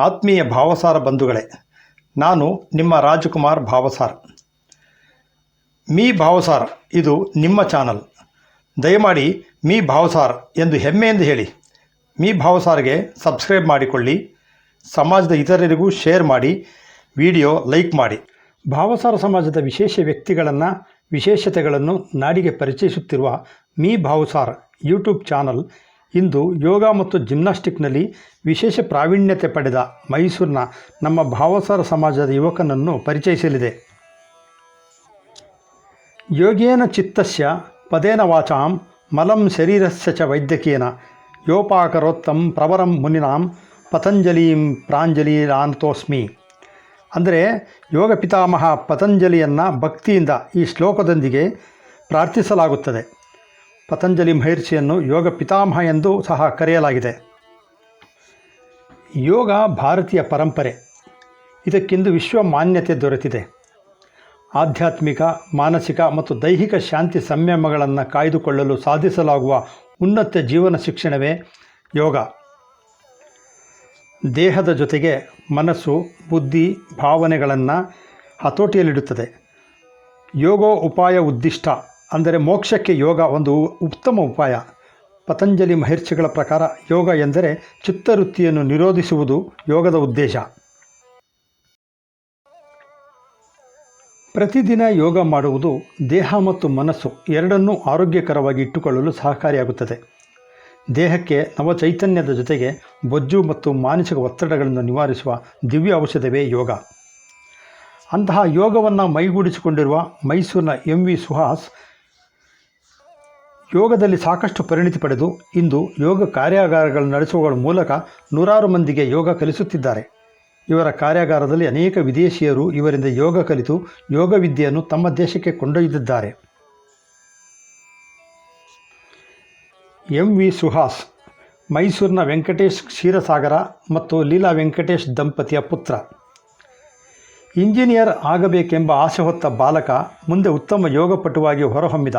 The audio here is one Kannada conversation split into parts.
ಆತ್ಮೀಯ ಭಾವಸಾರ ಬಂಧುಗಳೇ, ನಾನು ನಿಮ್ಮ ರಾಜಕುಮಾರ್ ಭಾವಸಾರ್. ಮೀ ಭಾವಸಾರ್ ಇದು ನಿಮ್ಮ ಚಾನಲ್. ದಯಮಾಡಿ ಮೀ ಭಾವಸಾರ್ ಎಂದು ಹೆಮ್ಮೆಯಿಂದ ಹೇಳಿ. ಮೀ ಭಾವಸಾರ್ಗೆ ಸಬ್ಸ್ಕ್ರೈಬ್ ಮಾಡಿಕೊಳ್ಳಿ, ಸಮಾಜದ ಇತರರಿಗೂ ಶೇರ್ ಮಾಡಿ, ವಿಡಿಯೋ ಲೈಕ್ ಮಾಡಿ. ಭಾವಸಾರ ಸಮಾಜದ ವಿಶೇಷ ವ್ಯಕ್ತಿಗಳನ್ನು, ವಿಶೇಷತೆಗಳನ್ನು ನಾಡಿಗೆ ಪರಿಚಯಿಸುತ್ತಿರುವ ಮೀ ಭಾವಸಾರ್ ಯೂಟ್ಯೂಬ್ ಚಾನಲ್ ಇಂದು ಯೋಗ ಮತ್ತು ಜಿಮ್ನಾಸ್ಟಿಕ್ನಲ್ಲಿ ವಿಶೇಷ ಪ್ರಾವೀಣ್ಯತೆ ಪಡೆದ ಮೈಸೂರಿನ ನಮ್ಮ ಭಾವಸಾರ ಸಮಾಜದ ಯುವಕನನ್ನು ಪರಿಚಯಿಸಲಿದೆ. ಯೋಗೇನ ಚಿತ್ತಸ್ಯ ಪದೇನ ವಾಚಾಂ ಮಲಂ ಶರೀರಸ್ಯ ಚ ವೈದ್ಯಕೇನ ಯೋಪಾಕರೋತ್ತಂ ಪ್ರವರಂ ಮುನಿನಾಂ ಪತಂಜಲಿಂ ಪ್ರಾಂಜಲಿರಾನತೋಸ್ಮಿ. ಅಂದರೆ ಯೋಗ ಪಿತಾಮಹ ಪತಂಜಲಿಯನ್ನು ಭಕ್ತಿಯಿಂದ ಈ ಶ್ಲೋಕದೊಂದಿಗೆ ಪ್ರಾರ್ಥಿಸಲಾಗುತ್ತದೆ. ಪತಂಜಲಿ ಮಹರ್ಷಿಯನ್ನು ಯೋಗ ಪಿತಾಮಹ ಎಂದು ಸಹ ಕರೆಯಲಾಗಿದೆ. ಯೋಗ ಭಾರತೀಯ ಪರಂಪರೆ. ಇದಕ್ಕಿಂದು ವಿಶ್ವ ಮಾನ್ಯತೆ ದೊರೆತಿದೆ. ಆಧ್ಯಾತ್ಮಿಕ, ಮಾನಸಿಕ ಮತ್ತು ದೈಹಿಕ ಶಾಂತಿ ಸಂಯಮಗಳನ್ನು ಕಾಯ್ದುಕೊಳ್ಳಲು ಸಾಧಿಸಲಾಗುವ ಉನ್ನತ ಜೀವನ ಶಿಕ್ಷಣವೇ ಯೋಗ. ದೇಹದ ಜೊತೆಗೆ ಮನಸ್ಸು, ಬುದ್ಧಿ, ಭಾವನೆಗಳನ್ನು ಹತೋಟಿಯಲ್ಲಿಡುತ್ತದೆ. ಯೋಗೋ ಉಪಾಯ ಉದ್ದಿಷ್ಟ, ಅಂದರೆ ಮೋಕ್ಷಕ್ಕೆ ಯೋಗ ಒಂದು ಉತ್ತಮ ಉಪಾಯ. ಪತಂಜಲಿ ಮಹರ್ಷಿಗಳ ಪ್ರಕಾರ ಯೋಗ ಎಂದರೆ ಚಿತ್ತವೃತ್ತಿಯನ್ನು ನಿರೋಧಿಸುವುದು ಯೋಗದ ಉದ್ದೇಶ. ಪ್ರತಿದಿನ ಯೋಗ ಮಾಡುವುದು ದೇಹ ಮತ್ತು ಮನಸ್ಸು ಎರಡನ್ನೂ ಆರೋಗ್ಯಕರವಾಗಿ ಇಟ್ಟುಕೊಳ್ಳಲು ಸಹಕಾರಿಯಾಗುತ್ತದೆ. ದೇಹಕ್ಕೆ ನವಚೈತನ್ಯದ ಜೊತೆಗೆ ಬೊಜ್ಜು ಮತ್ತು ಮಾನಸಿಕ ಒತ್ತಡಗಳನ್ನು ನಿವಾರಿಸುವ ದಿವ್ಯ ಔಷಧವೇ ಯೋಗ. ಅಂತಹ ಯೋಗವನ್ನು ಮೈಗೂಡಿಸಿಕೊಂಡಿರುವ ಮೈಸೂರಿನ MV ಸುಹಾಸ್ ಯೋಗದಲ್ಲಿ ಸಾಕಷ್ಟು ಪರಿಣಿತಿ ಪಡೆದು ಇಂದು ಯೋಗ ಕಾರ್ಯಾಗಾರಗಳನ್ನು ನಡೆಸುವ ಮೂಲಕ ನೂರಾರು ಮಂದಿಗೆ ಯೋಗ ಕಲಿಸುತ್ತಿದ್ದಾರೆ. ಇವರ ಕಾರ್ಯಾಗಾರದಲ್ಲಿ ಅನೇಕ ವಿದೇಶಿಯರು ಇವರಿಂದ ಯೋಗ ಕಲಿತು ಯೋಗ ವಿದ್ಯೆಯನ್ನು ತಮ್ಮ ದೇಶಕ್ಕೆ ಕೊಂಡೊಯ್ದಿದ್ದಾರೆ. MV ಸುಹಾಸ್ ಮೈಸೂರಿನ ವೆಂಕಟೇಶ್ ಕ್ಷೀರಸಾಗರ ಮತ್ತು ಲೀಲಾ ವೆಂಕಟೇಶ್ ದಂಪತಿಯ ಪುತ್ರ. ಇಂಜಿನಿಯರ್ ಆಗಬೇಕೆಂಬ ಆಸೆ ಹೊತ್ತ ಬಾಲಕ ಮುಂದೆ ಉತ್ತಮ ಯೋಗಪಟುವಾಗಿ ಹೊರಹೊಮ್ಮಿದ.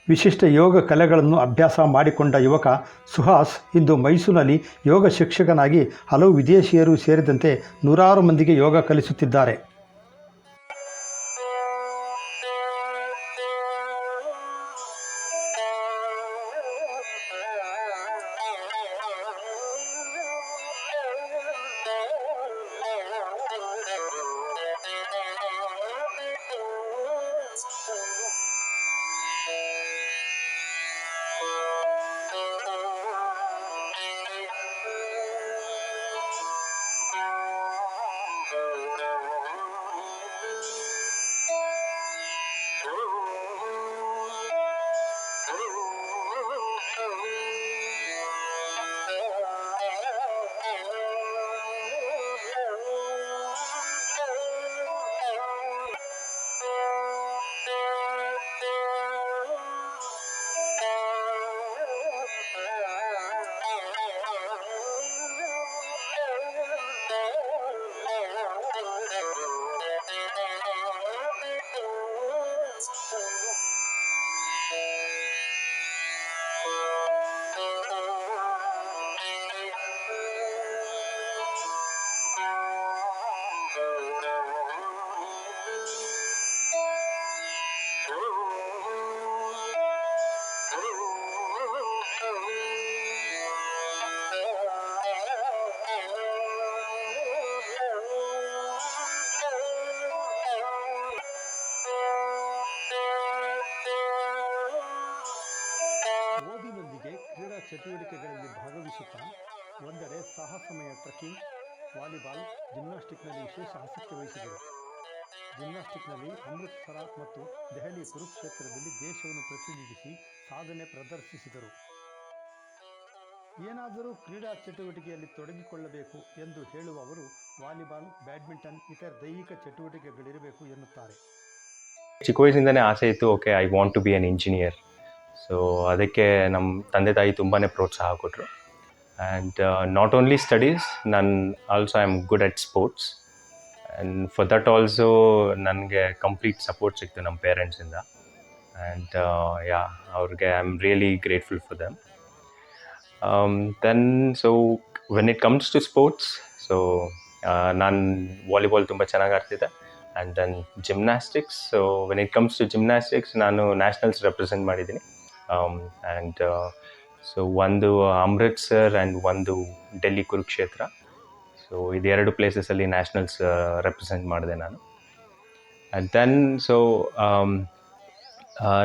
ವಿಶಿಷ್ಟ ಯೋಗ ಕಲೆಗಳನ್ನು ಅಭ್ಯಾಸ ಮಾಡಿಕೊಂಡ ಯುವಕ ಸುಹಾಸ್ ಇಂದು ಮೈಸೂರಿನಲ್ಲಿ ಯೋಗ ಶಿಕ್ಷಕನಾಗಿ ಹಲವು ವಿದೇಶಿಯರು ಸೇರಿದಂತೆ ನೂರಾರು ಮಂದಿಗೆ ಯೋಗ ಕಲಿಸುತ್ತಿದ್ದಾರೆ. ಓದಿನೊಂದಿಗೆ ಕ್ರೀಡಾ ಚಟುವಟಿಕೆಗಳಲ್ಲಿ ಭಾಗವಹಿಸುತ್ತಾ ಒಂದೆಡೆ ಸಾಹಸಮಯ ಟ್ರೆಕ್ಕಿಂಗ್, ವಾಲಿಬಾಲ್, ಜಿಮ್ನಾಸ್ಟಿಕ್ನಲ್ಲಿ ವಿಶೇಷ ಆಸಕ್ತಿ ವಹಿಸಿದರು. ಜಿಮ್ನಾಸ್ಟಿಕ್ನಲ್ಲಿ ಅಮೃತಸರ ಮತ್ತು ದೆಹಲಿ ಕುರುಕ್ಷೇತ್ರದಲ್ಲಿ ದೇಶವನ್ನು ಪ್ರತಿನಿಧಿಸಿ ಸಾಧನೆ ಪ್ರದರ್ಶಿಸಿದರು. ಏನಾದರೂ ಕ್ರೀಡಾ ಚಟುವಟಿಕೆಯಲ್ಲಿ ತೊಡಗಿಕೊಳ್ಳಬೇಕು ಎಂದು ಹೇಳುವವರು ವಾಲಿಬಾಲ್, ಬ್ಯಾಡ್ಮಿಂಟನ್, ಇತರ ದೈಹಿಕ ಚಟುವಟಿಕೆಗಳಿರಬೇಕು ಎನ್ನುತ್ತಾರೆ. ಚಿಕ್ಕ ವಯಸ್ಸಿಂದನೇ ಆಸೆ ಇತ್ತು, okay I want to be an engineer. So ಅದಕ್ಕೆ ನಮ್ಮ ತಂದೆ ತಾಯಿ ತುಂಬಾ ಪ್ರೋತ್ಸಾಹ ಕೊಟ್ಟರು. ಆ್ಯಂಡ್ ನಾಟ್ ಓನ್ಲಿ ಸ್ಟಡೀಸ್, ನಾನು also I am good at sports. And for that also ನನಗೆ ಕಂಪ್ಲೀಟ್ ಸಪೋರ್ಟ್ ಸಿಕ್ತು ನಮ್ಮ ಪೇರೆಂಟ್ಸಿಂದ. ಆ್ಯಂಡ್ ಅವ್ರಿಗೆ I am really grateful for them. Then so when it comes to sports, so ನಾನು ವಾಲಿಬಾಲ್ ತುಂಬ ಚೆನ್ನಾಗಿ ಆಡ್ತಿದ್ದೆ. And then gymnastics, so when it comes to gymnastics ನಾನು ನ್ಯಾಷನಲ್ಸ್ ರೆಪ್ರೆಸೆಂಟ್ ಮಾಡಿದ್ದೀನಿ. ಆ್ಯಂಡ್ ಸೊ ಒಂದು ಅಮೃತ್ಸರ್ ಆ್ಯಂಡ್ ಒಂದು ಡೆಲ್ಲಿ ಕುರುಕ್ಷೇತ್ರ, ಸೊ ಇದೆರಡು ಪ್ಲೇಸಸಲ್ಲಿ ನ್ಯಾಷನಲ್ಸ್ ರೆಪ್ರೆಸೆಂಟ್ ಮಾಡಿದೆ ನಾನು. ಆ್ಯಂಡ್ ದೆನ್ ಸೊ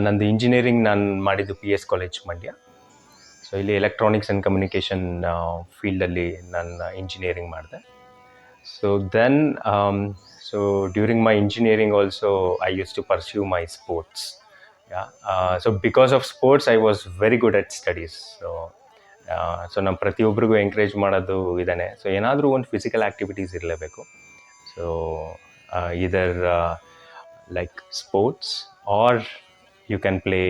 ನಂದು ಇಂಜಿನಿಯರಿಂಗ್ ನಾನು ಮಾಡಿದ್ದು PS ಕಾಲೇಜ್ ಮಂಡ್ಯ. ಸೊ ಇಲ್ಲಿ ಎಲೆಕ್ಟ್ರಾನಿಕ್ಸ್ ಆ್ಯಂಡ್ ಕಮ್ಯುನಿಕೇಷನ್ ಫೀಲ್ಡಲ್ಲಿ ನಾನು ಇಂಜಿನಿಯರಿಂಗ್ ಮಾಡಿದೆ. So then so during my engineering also I use to pursue my sports. So because of sports I was very good at studies. So ನಾನು ಪ್ರತಿಯೊಬ್ಬರಿಗೂ ಎಂಕರೇಜ್ ಮಾಡೋದು ಇದ್ದಾನೆ, ಸೊ ಏನಾದರೂ ಒಂದು ಫಿಸಿಕಲ್ ಆ್ಯಕ್ಟಿವಿಟೀಸ್ ಇರಲೇಬೇಕು. ಸೊ ಇದರ್ like sports or you can play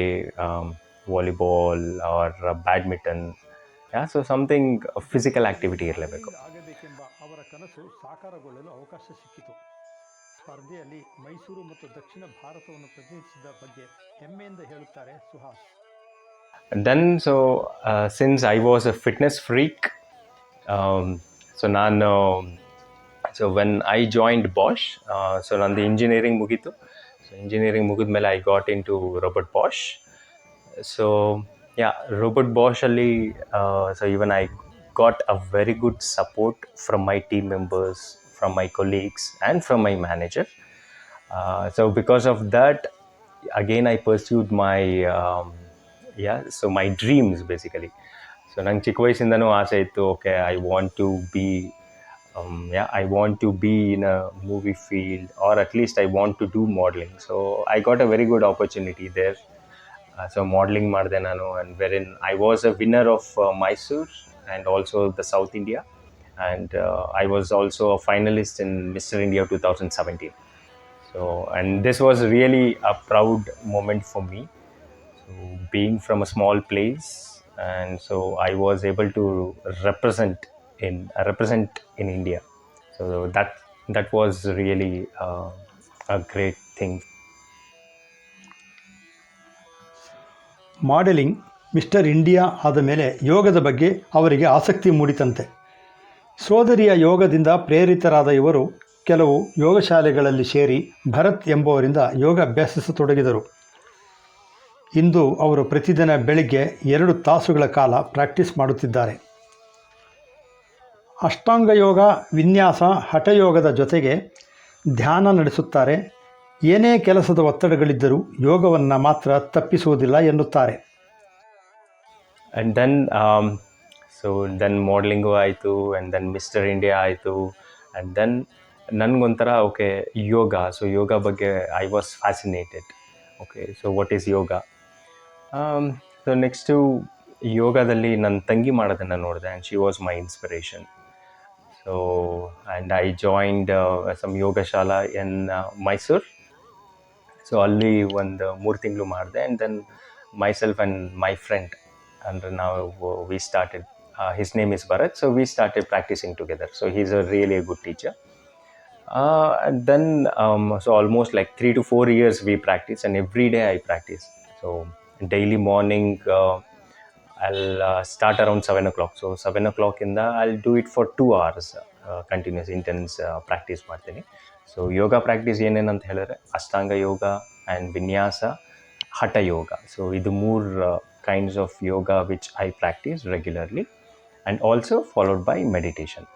volleyball or badminton. So something physical activity ಇರಲೇಬೇಕು. ಆಗಬೇಕೆಂಬ ಅವರ ಕನಸು ಸಾಕಾರಗೊಳ್ಳಲು ಅವಕಾಶ ಸಿಕ್ಕಿತು. ಸ್ಪರ್ಧೆಯಲ್ಲಿ ಮೈಸೂರು ಮತ್ತು ದಕ್ಷಿಣ ಭಾರತವನ್ನು ಪ್ರತಿನಿಧಿಸಿದ ಬಗ್ಗೆ ಹೆಮ್ಮೆಯಿಂದ ಹೇಳುತ್ತಾರೆ Suhas. And then so since I was a fitness freak, so ನಾನು so when I joined Bosch, so ನಂದು ಇಂಜಿನಿಯರಿಂಗ್ ಮುಗೀತು. ಸೊ ಇಂಜಿನಿಯರಿಂಗ್ ಮುಗಿದ ಮೇಲೆ I got in to Robert Bosch. So Robert ಬಾಷಲ್ಲಿ so even I got a very good support from my team members, from my colleagues and from my manager. So because of that again I pursued my so my dreams basically. So ನಂಗೆ ಚಿಕ್ಕ ವಯಸ್ಸಿಂದನೂ ಆಸೆ ಇತ್ತು, okay I want to be I want to be in a movie field, or at least I want to do modeling. So I got a very good opportunity there. So modeling ಮಾಡಿದೆ ನಾನು, and wherein I was a winner of Mysore and also the South India, and I was also a finalist in Mr. India 2017. So and this was really a proud moment for me. So being from a small place, and so I was able to represent in India. So that was really a great thing. Modelling mister India ಆದ ಮೇಲೆ ಯೋಗದ ಬಗ್ಗೆ ಅವರಿಗೆ ಆಸಕ್ತಿ ಮೂಡಿತಂತೆ. ಸೋದರಿಯ ಯೋಗದಿಂದ ಪ್ರೇರಿತರಾದ ಇವರು ಕೆಲವು ಯೋಗ ಶಾಲೆಗಳಲ್ಲಿ ಸೇರಿ ಭರತ್ ಎಂಬುವರಿಂದ ಯೋಗ ಅಭ್ಯಾಸಿಸತೊಡಗಿದರು. ಇಂದು ಅವರು ಪ್ರತಿದಿನ ಬೆಳಿಗ್ಗೆ 2 ತಾಸುಗಳ ಕಾಲ ಪ್ರಾಕ್ಟೀಸ್ ಮಾಡುತ್ತಿದ್ದಾರೆ. ಅಷ್ಟಾಂಗ ಯೋಗ, ವಿನ್ಯಾಸ, ಹಠಯೋಗದ ಜೊತೆಗೆ ಧ್ಯಾನ ನಡೆಸುತ್ತಾರೆ. ಏನೇ ಕೆಲಸದ ಒತ್ತಡಗಳಿದ್ದರೂ ಯೋಗವನ್ನು ಮಾತ್ರ ತಪ್ಪಿಸುವುದಿಲ್ಲ ಎನ್ನುತ್ತಾರೆ. ಆ್ಯಂಡ್ ದೆನ್ ಮಾಡಲಿಂಗು ಆಯಿತು, ಆ್ಯಂಡ್ ದೆನ್ ಮಿಸ್ಟರ್ ಇಂಡಿಯಾ ಆಯಿತು. ಆ್ಯಂಡ್ ದೆನ್ ನನಗೊಂಥರ ಓಕೆ ಯೋಗ, ಸೊ ಯೋಗ ಬಗ್ಗೆ I was fascinated. Okay, so what is yoga? So next ಯೋಗದಲ್ಲಿ ನನ್ನ ತಂಗಿ ಮಾಡೋದನ್ನು ನೋಡಿದೆ, and she was my inspiration. So and I joined some yoga shala in Mysore. So ಅಲ್ಲಿ ಒಂದು 3 ತಿಂಗಳು ಮಾಡಿದೆ, and then myself and my friend, and now we started, his name is Bharat, so we started practicing together. So he's a really a good teacher. And then so almost like 3 to 4 years we practice, and every day I practice. So daily morning I'll start around 7 o'clock. So 7 o'clock ಇಂದ I'll do it for 2 hours continuous intense practice ಮಾಡ್ತೀನಿ. ಸೊ ಯೋಗ ಪ್ರಾಕ್ಟೀಸ್ ಏನೇನಂತ ಹೇಳಿದ್ರೆ ಅಷ್ಟಾಂಗ ಯೋಗ ಆ್ಯಂಡ್ ವಿನ್ಯಾಸ, ಹಠ ಯೋಗ. ಸೊ ಇದು 3 kinds of yoga which I practice regularly, and also followed by meditation.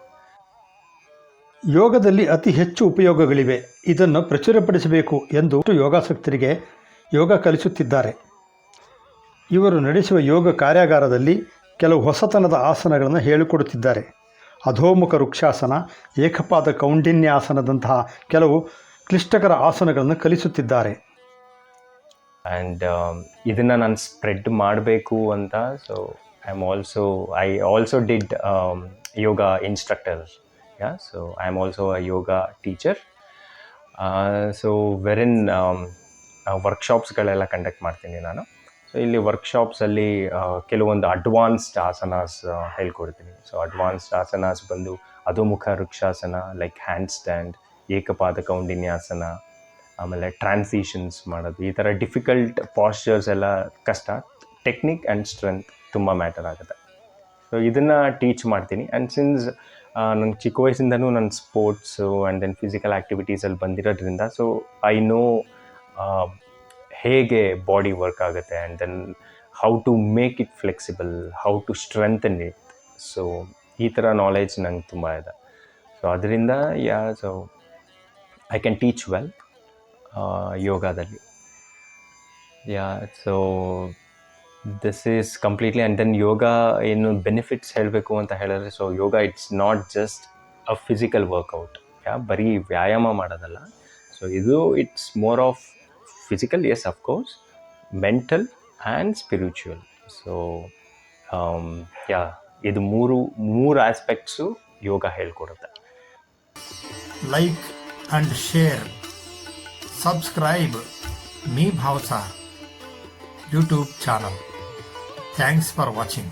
ಯೋಗದಲ್ಲಿ ಅತಿ ಹೆಚ್ಚು ಉಪಯೋಗಗಳಿವೆ, ಇದನ್ನು ಪ್ರಚುರಪಡಿಸಬೇಕು ಎಂದು ಯೋಗಾಸಕ್ತರಿಗೆ ಯೋಗ ಕಲಿಸುತ್ತಿದ್ದಾರೆ. ಇವರು ನಡೆಸುವ ಯೋಗ ಕಾರ್ಯಾಗಾರದಲ್ಲಿ ಕೆಲವು ಹೊಸತನದ ಆಸನಗಳನ್ನು ಹೇಳಿಕೊಡುತ್ತಿದ್ದಾರೆ. ಅಧೋಮುಖ ವೃಕ್ಷಾಸನ, ಏಕಪಾದ ಕೌಂಡಿನ್ಯಾಸನದಂತಹ ಕೆಲವು ಕ್ಲಿಷ್ಟಕರ ಆಸನಗಳನ್ನು ಕಲಿಸುತ್ತಿದ್ದಾರೆ. ಆ್ಯಂಡ್ ಇದನ್ನು ನಾನು ಸ್ಪ್ರೆಡ್ ಮಾಡಬೇಕು ಅಂತ, so I also did yoga instructor. So I am also a yoga teacher. So ವೆರಿನ್ ವರ್ಕ್ಶಾಪ್ಸ್ಗಳೆಲ್ಲ ಕಂಡಕ್ಟ್ ಮಾಡ್ತೀನಿ ನಾನು. ಸೊ ಇಲ್ಲಿ ವರ್ಕ್ಶಾಪ್ಸಲ್ಲಿ ಕೆಲವೊಂದು ಅಡ್ವಾನ್ಸ್ಡ್ ಆಸನಾಸ್ ಹೇಳ್ಕೊಡ್ತೀನಿ. ಸೊ ಅಡ್ವಾನ್ಸ್ಡ್ ಆಸನಾಸ್ ಬಂದು Adhomukha Vrikshasana, like handstand, Ekapada Koundinyasana, ಆಮೇಲೆ ಟ್ರಾನ್ಸಿಷನ್ಸ್ ಮಾಡೋದು. ಈ ಥರ ಡಿಫಿಕಲ್ಟ್ ಪಾಶ್ಚರ್ಸ್ ಎಲ್ಲ ಕಷ್ಟ. ಟೆಕ್ನಿಕ್ ಆ್ಯಂಡ್ ಸ್ಟ್ರೆಂತ್ ತುಂಬ ಮ್ಯಾಟರ್ ಆಗುತ್ತೆ. ಸೊ ಇದನ್ನು ಟೀಚ್ ಮಾಡ್ತೀನಿ. ಆ್ಯಂಡ್ ಸಿನ್ಸ್ ನಂಗೆ ಚಿಕ್ಕ ವಯಸ್ಸಿಂದನೂ ನನ್ನ ಸ್ಪೋರ್ಟ್ಸು ಆ್ಯಂಡ್ ದೆನ್ ಫಿಸಿಕಲ್ ಆ್ಯಕ್ಟಿವಿಟೀಸಲ್ಲಿ ಬಂದಿರೋದ್ರಿಂದ ಸೊ ಐ ನೋ ಹೇಗೆ ಬಾಡಿ ವರ್ಕ್ ಆಗುತ್ತೆ and then how to make it flexible, how to strengthen it. So ಈ ಥರ ನಾಲೆಜ್ ನಂಗೆ ತುಂಬ ಇದೆ. ಸೊ ಅದರಿಂದ so I can teach well ಯೋಗದಲ್ಲಿ. So this is completely. And then yoga ಏನು ಬೆನಿಫಿಟ್ಸ್ ಹೇಳಬೇಕು ಅಂತ ಹೇಳಿದ್ರೆ, so yoga it's not just a physical workout, ಬರೀ ವ್ಯಾಯಾಮ ಮಾಡೋದಲ್ಲ. ಸೊ ಇದು it's more of physical, yes of course, mental and spiritual. So ಇದು ಮೂರು ಆಸ್ಪೆಕ್ಟ್ಸು ಯೋಗ ಹೇಳ್ಕೊಡುತ್ತೆ. Like and share, subscribe me Bhavsar YouTube channel. Thanks for watching.